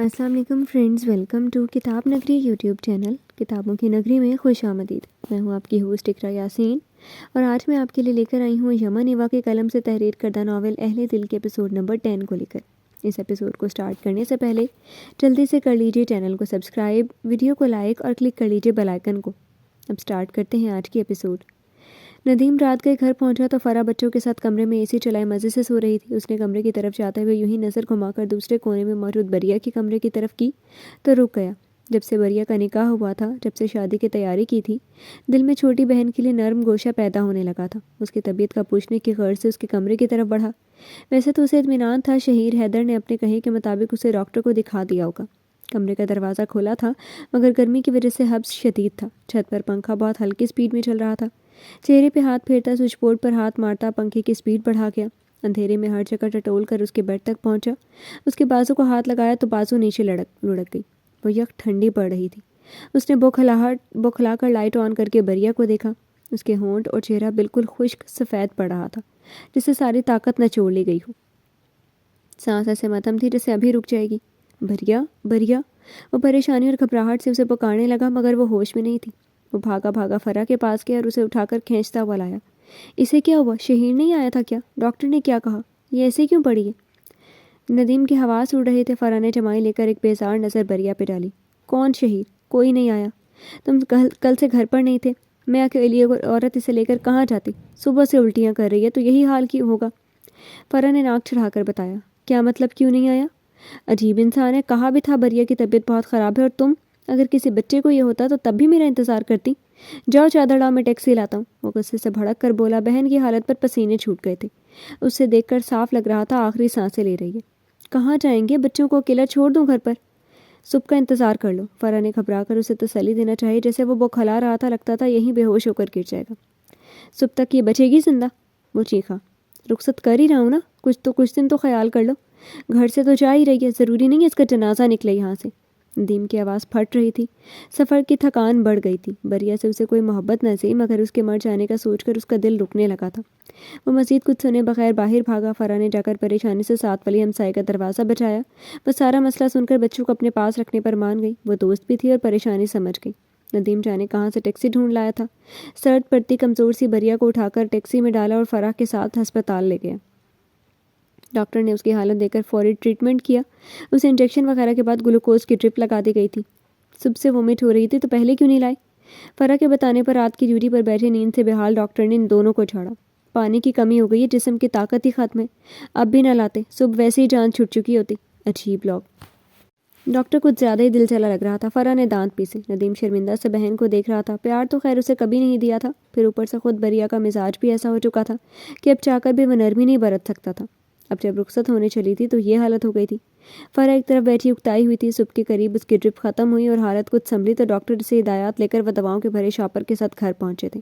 अस्सलाम वालेकुम friends, welcome to किताब नगरी यूट्यूब चैनल। किताबों की नगरी में खुश आमदीद। मैं हूँ आपकी होस्ट इकरा यासीन और आज मैं आपके लिए लेकर आई हूँ यमन इवा के कलम से तहरीर करदा नावल अहले दिल के एपिसोड नंबर 10 को लेकर। इस एपिसोड को स्टार्ट करने से पहले जल्दी से कर लीजिए चैनल को सब्सक्राइब, वीडियो को लाइक और क्लिक कर लीजिए बेल आइकन को। अब स्टार्ट करते हैं आज की एपिसोड। नदीम रात के घर पहुंचा तो फरा बच्चों के साथ कमरे में एसी चलाए मज़े से सो रही थी। उसने कमरे की तरफ जाते हुए यूं ही नज़र घुमाकर दूसरे कोने में मौजूद बरिया के कमरे की तरफ की तो रुक गया। जब से बरिया का निकाह हुआ था, जब से शादी की तैयारी की थी, दिल में छोटी बहन के लिए नर्म गोशा पैदा होने लगा था। उसकी तबीयत का पूछने की गर्ज से उसके कमरे की तरफ बढ़ा। वैसे तो उसे इत्मीनान था, शहीर हैदर ने अपने कहे के मुताबिक उसे डॉक्टर को दिखा दिया होगा। कमरे का दरवाज़ा खोला था मगर गर्मी की वजह से हब्स शदीद था। छत पर पंखा बहुत हल्की स्पीड में चल रहा था। चेहरे पे हाथ फेरता स्विच बोर्ड पर हाथ मारता पंखे की स्पीड बढ़ा गया। अंधेरे में हर जगह टटोल कर उसके बेड तक पहुंचा। उसके बाजू को हाथ लगाया तो बाजू नीचे लुढ़क गई। वो यक ठंडी पड़ रही थी। उसने बौखला कर लाइट ऑन करके बरिया को देखा। उसके होंठ और चेहरा बिल्कुल खुश्क सफ़ेद पड़ रहा था, जिससे सारी ताकत निचोड़ ली गई हो। सांस ऐसे मतम थी जैसे अभी रुक जाएगी। बरिया बरिया, वो परेशानी और घबराहट से उसे पुकारने लगा मगर वो होश में नहीं थी। वो भागा भागा फरा के पास गया और उसे उठाकर खींचता हुआ लाया। इसे क्या हुआ? शहीर नहीं आया था क्या? डॉक्टर ने क्या कहा? ये ऐसे क्यों पड़ी है? नदीम के हवास उड़ रहे थे। फरा ने जमाई लेकर एक बेजार नज़र बरिया पे डाली। कौन शहीर? कोई नहीं आया। तुम कल से घर पर नहीं थे। मैं अकेली औरत इसे लेकर कहाँ जाती? सुबह से उल्टियाँ कर रही है तो यही हाल क्यों होगा? फरा ने नाक चढ़ाकर बताया। क्या मतलब क्यों नहीं आया? अजीब इंसान है। कहा भी था बरिया की तबीयत बहुत ख़राब है और तुम? अगर किसी बच्चे को ये होता तो तब भी मेरा इंतज़ार करती। जाओ चादर लाओ, मैं टैक्सी लाता हूँ। वो गुस्से से भड़क कर बोला। बहन की हालत पर पसीने छूट गए थे। उससे देखकर साफ लग रहा था आखिरी सांसें ले रही है। कहाँ जाएंगे? बच्चों को अकेला छोड़ दूँ घर पर? सुबह का इंतज़ार कर लो। फरा ने घबरा कर उसे तसल्ली देना चाहिए। जैसे वो बौखला रहा था, लगता था यहीं बेहोश होकर गिर जाएगा। सुबह तक ये बचेगी जिंदा? वो चीखा। रुखसत कर ही रहा हूँ ना, कुछ दिन तो ख्याल कर लो। घर से तो जा ही रही है, ज़रूरी नहीं है इसका जनाजा निकले यहाँ से। नदीम की आवाज़ फट रही थी। सफ़र की थकान बढ़ गई थी। बरिया से उसे कोई मोहब्बत न थी मगर उसके मर जाने का सोचकर उसका दिल रुकने लगा था। वो मज़ीद कुछ सुने बगैर बाहर भागा। फरा ने जाकर परेशानी से साथ वाली हमसाए का दरवाज़ा बचाया। वो सारा मसला सुनकर बच्चों को अपने पास रखने पर मान गई। वो दोस्त भी थी और परेशानी समझ गई। नदीम जाने कहाँ से टैक्सी ढूंढ लाया था। सर्द पड़ती कमज़ोर सी बरिया को उठाकर टैक्सी में डाला और फराह के साथ अस्पताल ले गया। डॉक्टर ने उसकी हालत देखकर फौरी ट्रीटमेंट किया। उसे इंजेक्शन वगैरह के बाद ग्लूकोज की ड्रिप लगा दी गई थी। सुबह से वोमिट हो रही थी तो पहले क्यों नहीं लाई? फरा के बताने पर रात की ड्यूटी पर बैठे नींद से बेहाल डॉक्टर ने इन दोनों को छाड़ा। पानी की कमी हो गई है, जिस्म की ताकत ही खत्म है। अब भी ना लाते, सुबह वैसे ही जान छुट चुकी होती। अजीब लोग। डॉक्टर कुछ ज़्यादा ही दिल चला लग रहा था। फरा ने दांत पीसे। नदीम शर्मिंदा से बहन को देख रहा था। प्यार तो खैर उसे कभी नहीं दिया था, फिर ऊपर से खुद बरिया का मिजाज भी ऐसा हो चुका था कि अब चाहकर भी वह नरमी नहीं बरत सकता था। अब जब रुखसत होने चली थी तो ये हालत हो गई थी। फरा एक तरफ बैठी उकताई हुई थी। सुबह के करीब उसकी ड्रिप ख़त्म हुई और हालत कुछ संभली तो डॉक्टर से हिदायत लेकर वह दवाओं के भरे शॉपर के साथ घर पहुंचे थे।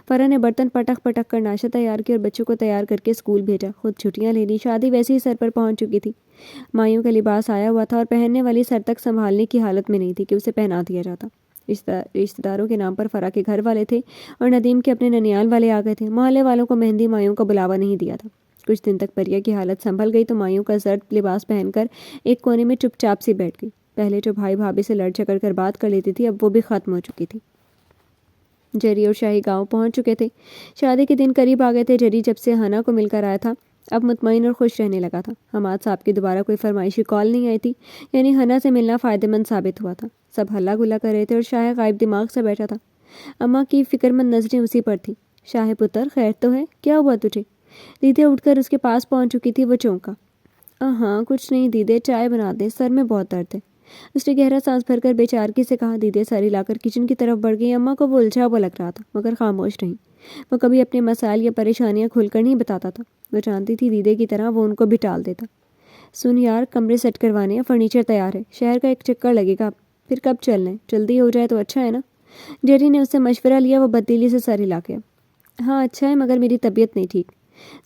फरा ने बर्तन पटक पटक कर नाश्ता तैयार किया और बच्चों को तैयार करके स्कूल भेजा। खुद छुट्टियां ले ली। शादी वैसे ही सर पर पहुंच चुकी थी। मायूं का लिबास आया हुआ था और पहनने वाली सर तक संभालने की हालत में नहीं थी कि उसे पहना दिया जाता। रिश्तेदारों के नाम पर फरा के घर वाले थे और नदीम के अपने ननियाल वाले आ गए थे। मोहल्ले वालों को मेहंदी मायूं का बुलावा नहीं दिया था। कुछ दिन तक बरिया की हालत संभल गई तो मायूं का जर्द लिबास पहनकर एक कोने में चुपचाप सी बैठ गई। पहले जो भाई भाभी से लड़ झगड़ कर बात कर लेती थी, अब वो भी ख़त्म हो चुकी थी। जरी और शाही गांव पहुंच चुके थे। शादी के दिन करीब आ गए थे। जरी जब से हना को मिलकर आया था अब मुतमईन और खुश रहने लगा था। हमाद साहब की दोबारा कोई फरमाइशी कॉल नहीं आई थी, यानी हना से मिलना फ़ायदेमंद साबित हुआ था। सब हल्ला गुल्ला कर रहे थे और शाह गायब दिमाग से बैठा था। अम्मा की फ़िक्रमंद नज़रें उसी पर थीं। शाह पुत्र, खैर तो है? क्या हुआ तुझे? दीदे उठकर उसके पास पहुंच चुकी थी। वो चौंका। हाँ कुछ नहीं दीदे, चाय बना दे, सर में बहुत दर्द है। उसने गहरा सांस भरकर बेचारगी से कहा। दीदे सर हिलाकर किचन की तरफ बढ़ गई। अम्मा को वो उलझा हुआ लग रहा था मगर खामोश नहीं। वो कभी अपने मसाइल या परेशानियां खुलकर नहीं बताता था। वो जानती थी दीदे की तरह वो उनको भी टाल देता। सुन यार, कमरे सेट करवाने हैं, फर्नीचर तैयार है, शहर का एक चक्कर लगेगा। फिर कब चलना है? जल्दी हो जाए तो अच्छा है ना? जेरी ने उससे मशवरा लिया। वो बददिली से सर हिला गया। हाँ अच्छा है मगर मेरी तबीयत नहीं ठीक।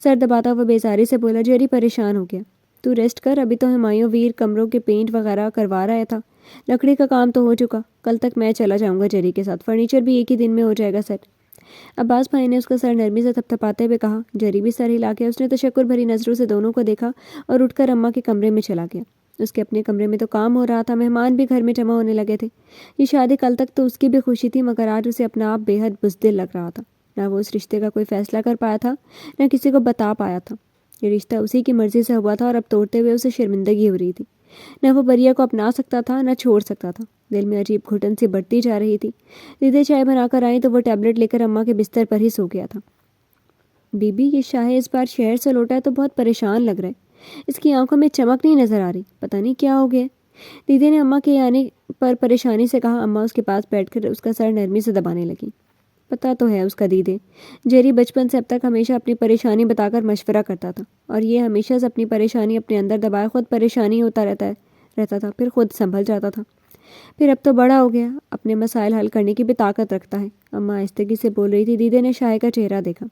सर दबाता हुआ बेजारी से बोला। जेरी परेशान हो गया। तू रेस्ट कर, अभी तो हुमायूं वीर कमरों के पेंट वगैरह करवा रहा था। लकड़ी का काम तो हो चुका, कल तक मैं चला जाऊंगा जेरी के साथ। फर्नीचर भी एक ही दिन में हो जाएगा सेट। अब्बास भाई ने उसका सर नरमी से थपथपाते हुए कहा। जेरी भी सर हिला के उसने तशक्कुर भरी नज़रों से दोनों को देखा और उठकर अम्मा के कमरे में चला गया। اس کے اپنے کمرے میں تو کام ہو رہا تھا، مہمان بھی گھر میں جمع ہونے لگے تھے۔ یہ شادی کل تک تو اس کی بھی خوشی تھی، مگر آج اسے اپنا آپ بے حد بزدل لگ رہا تھا۔ نہ وہ اس رشتے کا کوئی فیصلہ کر پایا تھا، نہ کسی کو بتا پایا تھا۔ یہ رشتہ اسی کی مرضی سے ہوا تھا اور اب توڑتے ہوئے اسے شرمندگی ہو رہی تھی۔ نہ وہ بریہ کو اپنا سکتا تھا، نہ چھوڑ سکتا تھا۔ دل میں عجیب گھٹن سی بڑھتی جا رہی تھی۔ دیدے چائے بنا کر آئیں تو وہ ٹیبلٹ لے کر اماں کے بستر پر ہی سو گیا تھا۔ بی بی، یہ شاہ اس بار شہر سے لوٹا ہے تو بہت پریشان لگ رہا ہے۔ اس کی آنکھوں میں چمک نہیں نظر آ رہی، پتہ نہیں کیا ہو گیا ہے۔ دیدے نے اماں کے آنے پر پریشانی سے کہا۔ اماں اس کے پاس بیٹھ کر اس کا سر نرمی سے دبانے لگی۔ پتہ تو ہے اس کا دیدے، جیری بچپن سے اب تک ہمیشہ اپنی پریشانی بتا کر مشورہ کرتا تھا، اور یہ ہمیشہ سے اپنی پریشانی اپنے اندر دبائے خود پریشانی ہوتا رہتا تھا، پھر خود سنبھل جاتا تھا۔ پھر اب تو بڑا ہو گیا، اپنے مسائل حل کرنے کی بھی طاقت رکھتا ہے۔ اماں آہستگی سے بول رہی تھی۔ دیدے نے شاہ کا چہرہ دیکھا۔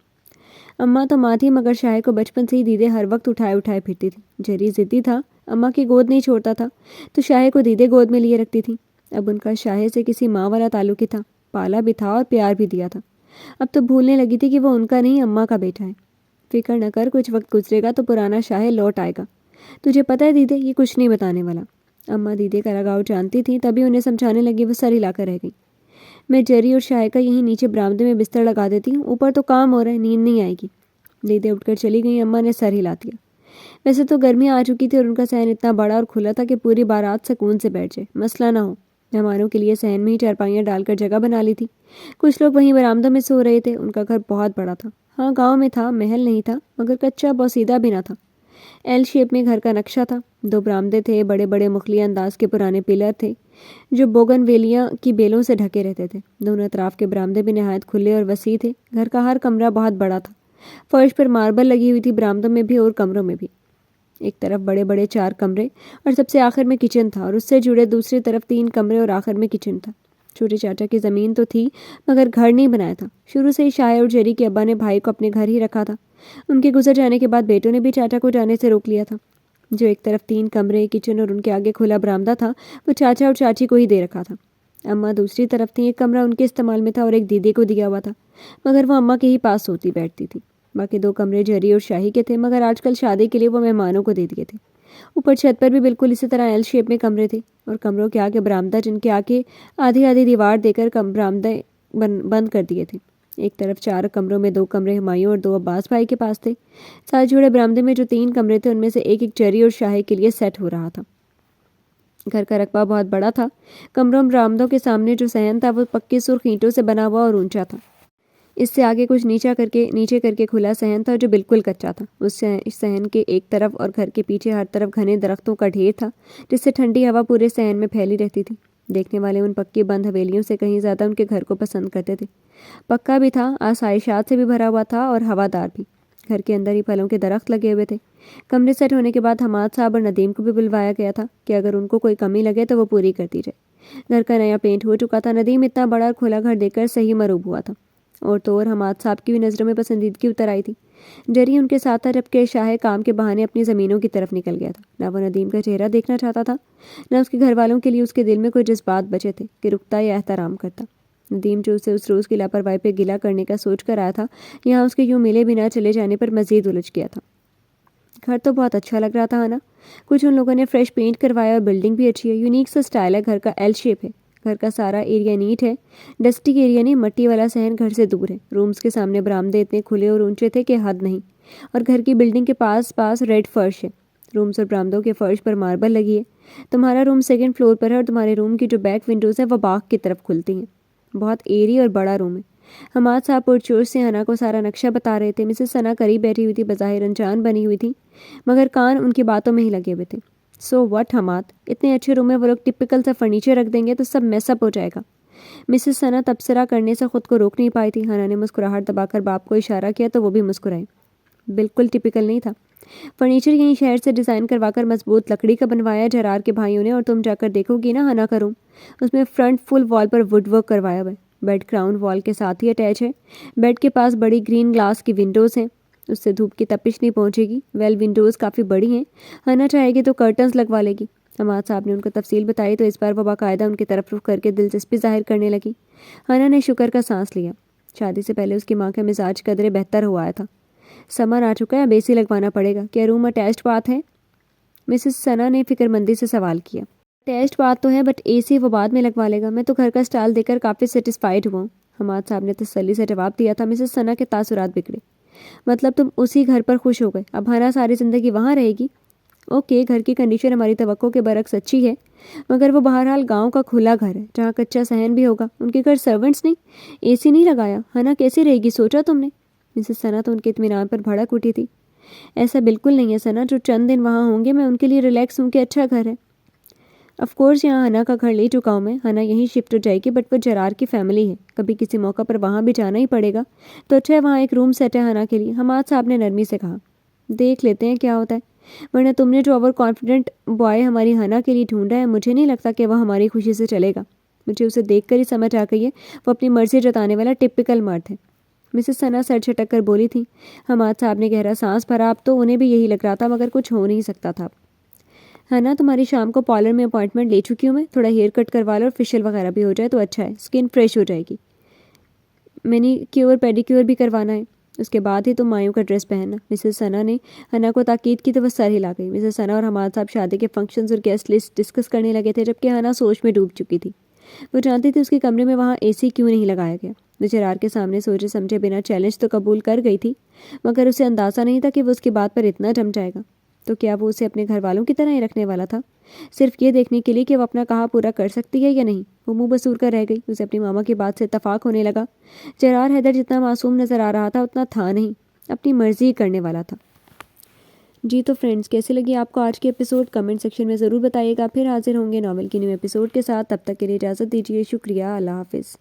اماں تو ماں تھی، مگر شاہ کو بچپن سے ہی دیدے ہر وقت اٹھائے پھرتی تھی۔ جیری ضدی تھا، اماں کی گود نہیں چھوڑتا تھا، تو شاہ کو دیدے گود میں لیے رکھتی تھی۔ اب ان کا شاہ سے کسی ماں والا تعلق ہی تھا، پالا بھی تھا اور پیار بھی دیا تھا۔ اب تو بھولنے لگی تھی کہ وہ ان کا نہیں، اماں کا بیٹا ہے۔ فکر نہ کر، کچھ وقت گزرے گا تو پرانا شاہ لوٹ آئے گا۔ تجھے پتہ ہے دیدے، یہ کچھ نہیں بتانے والا۔ اماں دیدے کا لگاؤ جانتی تھیں، تبھی انہیں سمجھانے لگی۔ وہ سر ہلا کر رہ گئی۔ میں جیری اور شاہ کا یہیں نیچے برآمدے میں بستر لگا دیتی ہوں، اوپر تو کام ہو رہا ہے، نیند نہیں آئے گی۔ دیدے اٹھ کر چلی گئیں۔ اماں نے سر ہلا دیا۔ ویسے تو گرمی آ چکی تھی اور ان کا صحن اتنا بڑا اور کھلا تھا کہ پوری بارات سکون سے بیٹھ جائے، مسئلہ نہ ہو۔ مہمانوں کے لیے صحن میں ہی چارپائیاں ڈال کر جگہ بنا لی تھی۔ کچھ لوگ وہیں برآمدوں میں سو رہے تھے۔ ان کا گھر بہت بڑا تھا۔ ہاں، گاؤں میں تھا، محل نہیں تھا، مگر کچا بوسیدہ بھی نہ تھا۔ ایل شیپ میں گھر کا نقشہ تھا۔ 2 برآمدے تھے، بڑے بڑے مغلیہ انداز کے پرانے پلر تھے جو بوگن ویلیاں کی بیلوں سے ڈھکے رہتے تھے۔ دونوں اطراف کے برآمدے بھی نہایت کھلے اور وسیع تھے۔ گھر کا ہر کمرہ بہت بڑا تھا۔ فرش پر ماربل لگی ہوئی تھی، برآمدوں میں بھی اور کمروں میں بھی۔ ایک طرف بڑے بڑے 4 کمرے اور سب سے آخر میں کچن تھا، اور اس سے جڑے دوسری طرف 3 کمرے اور آخر میں کچن تھا۔ چھوٹے چاچا کی زمین تو تھی، مگر گھر نہیں بنایا تھا۔ شروع سے ہی شاہ اور جیری کے ابا نے بھائی کو اپنے گھر ہی رکھا تھا۔ ان کے گزر جانے کے بعد بیٹوں نے بھی چاچا کو جانے سے روک لیا تھا۔ جو ایک طرف 3 کمرے، کچن اور ان کے آگے کھلا برآمدہ تھا، وہ چاچا اور چاچی کو ہی دے رکھا تھا۔ اماں دوسری طرف تھیں۔ ایک کمرہ ان کے استعمال میں تھا اور ایک دیدے کو دیا ہوا تھا، مگر وہ اماں کے ہی پاس سوتی بیٹھتی تھی۔ باقی 2 کمرے جیری اور شاہی کے تھے، مگر آج کل شادی کے لیے وہ مہمانوں کو دے دیے تھے۔ اوپر چھت پر بھی بالکل اسی طرح ایل شیپ میں کمرے تھے، اور کمروں کے آگے برآمدہ، جن کے آگے آدھی آدھی دیوار دے کر برآمدے بند کر دیے تھے۔ ایک طرف 4 کمروں میں 2 کمرے ہمایوں اور 2 عباس بھائی کے پاس تھے۔ ساتھ جڑے برآمدے میں جو 3 کمرے تھے، ان میں سے ایک جیری اور شاہ کے لیے سیٹ ہو رہا تھا۔ گھر کا رقبہ بہت بڑا تھا۔ کمروں برآمدوں کے سامنے جو صحن تھا، وہ پکی سرخ اینٹوں سے بنا ہوا اور اونچا تھا۔ اس سے آگے کچھ نیچے کر کے کھلا صحن تھا جو بالکل کچا تھا۔ اس صحن کے ایک طرف اور گھر کے پیچھے ہر طرف گھنے درختوں کا ڈھیر تھا، جس سے ٹھنڈی ہوا پورے صحن میں پھیلی رہتی تھی۔ دیکھنے والے ان پکی بند حویلیوں سے کہیں زیادہ ان کے گھر کو پسند کرتے تھے۔ پکا بھی تھا، آسائشات سے بھی بھرا ہوا تھا اور ہوادار بھی۔ گھر کے اندر ہی پھلوں کے درخت لگے ہوئے تھے۔ کمرے سیٹ ہونے کے بعد حماد صاحب اور ندیم کو بھی بلوایا گیا تھا کہ اگر ان کو کوئی کمی لگے تو وہ پوری کر دی جائے۔ گھر کا نیا پینٹ ہو چکا تھا۔ ندیم اتنا بڑا اور کھلا گھر دیکھ کر صحیح مرعوب ہوا تھا، اور تو اور حماد صاحب کی بھی نظروں میں پسندیدگی اتر آئی تھی۔ جری ان کے ساتھ تھا، جبکہ شاہ کام کے بہانے اپنی زمینوں کی طرف نکل گیا تھا۔ نہ وہ ندیم کا چہرہ دیکھنا چاہتا تھا، نہ اس کے گھر والوں کے لیے اس کے دل میں کوئی جذبات بچے تھے کہ رکتا یا احترام کرتا۔ ندیم جو اسے اس روز کی لاپرواہی پہ گلہ کرنے کا سوچ کر آیا تھا، یہاں اس کے یوں ملے بنا چلے جانے پر مزید الجھ گیا تھا۔ گھر تو بہت اچھا لگ رہا تھا نا؟ کچھ ان لوگوں نے فریش پینٹ کروایا اور بلڈنگ بھی اچھی ہے، یونیک سا سٹائل ہے۔ گھر کا ایل شیپ ہے۔ گھر کا سارا ایریا نیٹ ہے، ڈسٹی ایریا نہیں۔ مٹی والا صحن گھر سے دور ہے۔ رومز کے سامنے برآمدے اتنے کھلے اور اونچے تھے کہ حد نہیں، اور گھر کی بلڈنگ کے پاس ریڈ فرش ہے۔ رومز اور برآمدوں کے فرش پر ماربل لگی ہے۔ تمہارا روم 2nd فلور پر ہے، اور تمہارے روم کی جو بیک ونڈوز ہیں وہ باغ کی طرف کھلتی ہیں۔ بہت ایری اور بڑا روم ہے۔ حماد صاحب پرجوش سے ہنا کو سارا نقشہ بتا رہے تھے۔ مسز ثنا قریب بیٹھی ہوئی تھی، بظاہر انجان بنی ہوئی تھی، مگر کان ان کی باتوں میں ہی لگے ہوئے تھے۔ سو واٹ حماد، اتنے اچھے روم میں وہ لوگ ٹپیکل سا فرنیچر رکھ دیں گے تو سب میس اپ ہو جائے گا۔ مسز ثنا تبصرہ کرنے سے خود کو روک نہیں پائی تھی۔ ہنا نے مسکراہٹ دبا کر باپ کو اشارہ کیا تو وہ بھی مسکرائے۔ بالکل ٹپیکل نہیں تھا۔ فرنیچر یہیں شہر سے ڈیزائن کروا کر مضبوط لکڑی کا بنوایا جرار کے بھائیوں نے، اور تم جا کر دیکھو گی نا ہنا کا روم، اس میں فرنٹ فل وال پر وڈ ورک کروایا ہوا ہے۔ بیڈ کراؤن وال کے ساتھ ہی اٹیچ ہے۔ بیڈ کے پاس بڑی گرین گلاس کی ونڈوز ہیں، اس سے دھوپ کی تپش نہیں پہنچے گی۔ ونڈوز کافی بڑی ہیں، ہنا چاہے گی تو کرٹنز لگوا لے گی۔ حماد صاحب نے ان کو تفصیل بتائی تو اس بار وہ باقاعدہ ان کی طرف رخ کر کے دلچسپی ظاہر کرنے لگی۔ ہنا نے شکر کا سانس لیا۔ شادی سے پہلے اس کی ماں کا مزاج قدرے بہتر ہوا تھا۔ سمر آ چکا ہے، اب اے سی لگوانا پڑے گا۔ کیا روم اٹیچڈ باتھ ہے؟ मिसेस सना ने फिक्रमंदी से सवाल किया। टेस्ट बात तो है, बट AC वो बाद में लगवा लेगा। मैं तो घर का स्टाइल देखकर काफ़ी सेटिस्फाइड हुआ हूँ, हमाद साहब ने तसल्ली से जवाब दिया था। मिसेस सना के तासुरात बिगड़े। मतलब तुम उसी घर पर खुश हो गए? अब हना सारी ज़िंदगी वहाँ रहेगी? ओके, घर की कंडीशन हमारी तवक्को के बरक्स अच्छी है, मगर वो बहरहाल गांव का खुला घर है जहाँ कच्चा सहन भी होगा। उनके घर सर्वेंट्स नहीं, AC नहीं लगाया। हना कैसे रहेगी, सोचा तुमने? मिसेस सना तो उनके इत्मीनान पर भड़क उठी थी। ऐसा बिल्कुल नहीं है सना, जो चंद दिन वहाँ होंगे मैं उनके लिए रिलैक्स हूँ कि अच्छा घर है। ऑफ कोर्स यहाँ हना का घर ले चुका हूँ मैं, हना यहीं शिफ्ट हो जाएगी, बट वो जरार की फैमिली है, कभी किसी मौका पर वहाँ भी जाना ही पड़ेगा, तो अच्छा है वहाँ एक रूम सेट है हना के लिए, हमाद साहब ने नरमी से कहा। देख लेते हैं क्या होता है, वरना तुमने जो ओवर कॉन्फिडेंट बॉय हमारी हना के लिए ढूंढा है, मुझे नहीं लगता कि वह हमारी खुशी से चलेगा। मुझे उसे देखकर ही समझ आ गई है, वो अपनी मर्जी जताने वाला टिपिकल मर्द है। मिसेस सना सर झटक कर बोली थी। हमाद साहब ने गहरा सांस भरा। अब तो उन्हें भी यही लग रहा था, मगर कुछ हो नहीं सकता था। है ना, तुम्हारी शाम को पार्लर में अपॉइंटमेंट ले चुकी हूँ मैं, थोड़ा हेयर कट करवा लो और फेशियल वगैरह भी हो जाए तो अच्छा है, स्किन फ्रेश हो जाएगी। मैनीक्योर पेडिक्योर भी करवाना है, उसके बाद ही तुम मायूं का ड्रेस पहनना। मिसेस सना ने हना को ताकीद की तो वह सर हिला गई। मिसेस सना और हमाद साहब शादी के फंक्शंस और गेस्ट लिस्ट डिस्कस करने लगे थे, जबकि हना सोच में डूब चुकी थी। वो जानती थी उसके कमरे में वहाँ AC क्यों नहीं लगाया गया। वो जरार के सामने सोचे समझे बिना चैलेंज तो कबूल कर गई थी, मगर उसे अंदाज़ा नहीं था कि वो उसकी बात पर इतना जम जाएगा। तो क्या वो उसे अपने घर वालों की तरह ही रखने वाला था, सिर्फ ये देखने के लिए कि वो अपना कहा पूरा कर सकती है या नहीं। वो मुंह बसूर कर रह गई। उसे अपनी मामा की बात से इत्तफाक होने लगा। जरार हैदर जितना मासूम नज़र आ रहा था उतना था नहीं, अपनी मर्जी ही करने वाला था। जी तो फ्रेंड्स, कैसे लगी आपको आज की एपिसोड, कमेंट सेक्शन में ज़रूर बताइएगा। फिर हाजिर होंगे नॉवल की न्यू एपिसोड के साथ, तब तक के लिए इजाज़त दीजिए। शुक्रिया, अल्लाह हाफिज़।